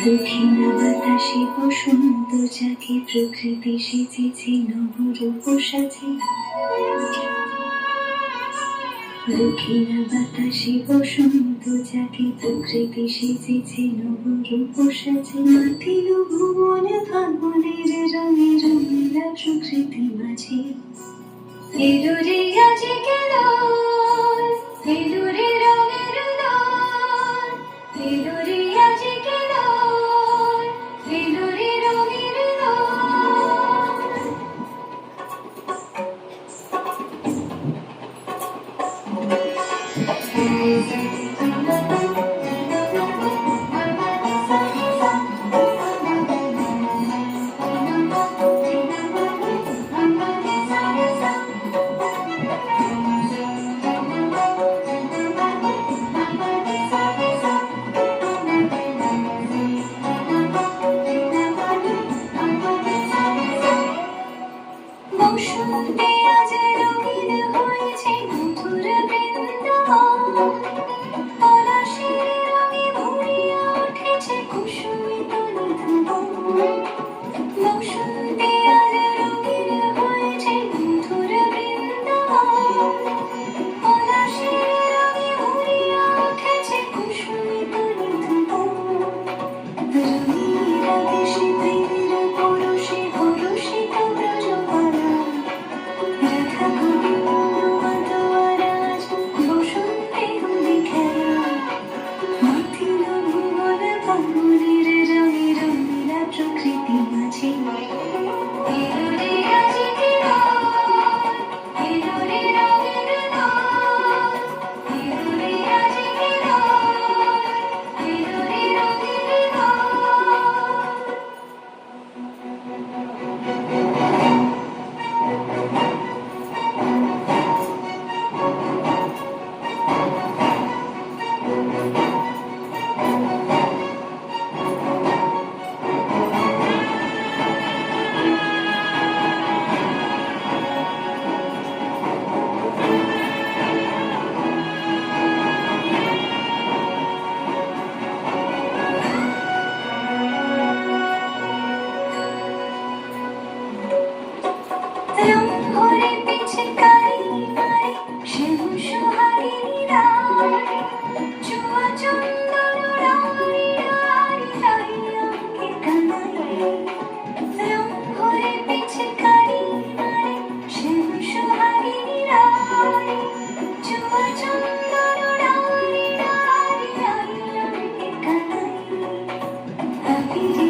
দক্ষিণা বাতাসে বসন্ত যাকে প্রকৃতি সেজেছে নবরূপ সাজে। দক্ষিণা বাতাসে বসন্ত যাকে প্রকৃতি সেজেছে নবরূপ সাজে। মাতিল ভুবন ফাগুনের রঙে রঙিলা প্রকৃতি মাঝে। এলো রে আজকে দোল, এলো রে রঙের দোল, এলো রে আজকে দোল, এলো রে রঙের দোল। বসন্তে আজ রঙিন হয়েছে মধুর বৃন্দাবন, পলাশের রঙে ভরিয়া উঠেছে কুসুমিত নিধুবন। বসন্তে আজ রঙিন হয়েছে মধুর বৃন্দাবন, পলাশের রঙে ভরিয়া উঠেছে কুসুমিত নিধুবন। রঙিরা দেশে প্রেমের পরশে হরষিত ব্রজমালা, রাধা গোবিন্দ মাতোয়ারা আজ বসন্তে হোলি খেলা। মাতিল ভুবন ফাগুনের রঙে রঙিলা প্রকৃতি মাঝে। এলো রে আজকে দোল, এলো রে রঙের দোল, এলো রে আজকে দোল, এলো রে রঙের দোল। রং ভরে পিচকারি মারে শ্যাম সোহাগিনী রায়, চুয়া চন্দন রায় রায় রায় অঙ্কে কানাই। রং ভরে পিচকারি মারে শ্যাম সোহাগিনী রায়, চুয়া চন্দন রায় রায় রায় অঙ্কে কানাই। আবিরে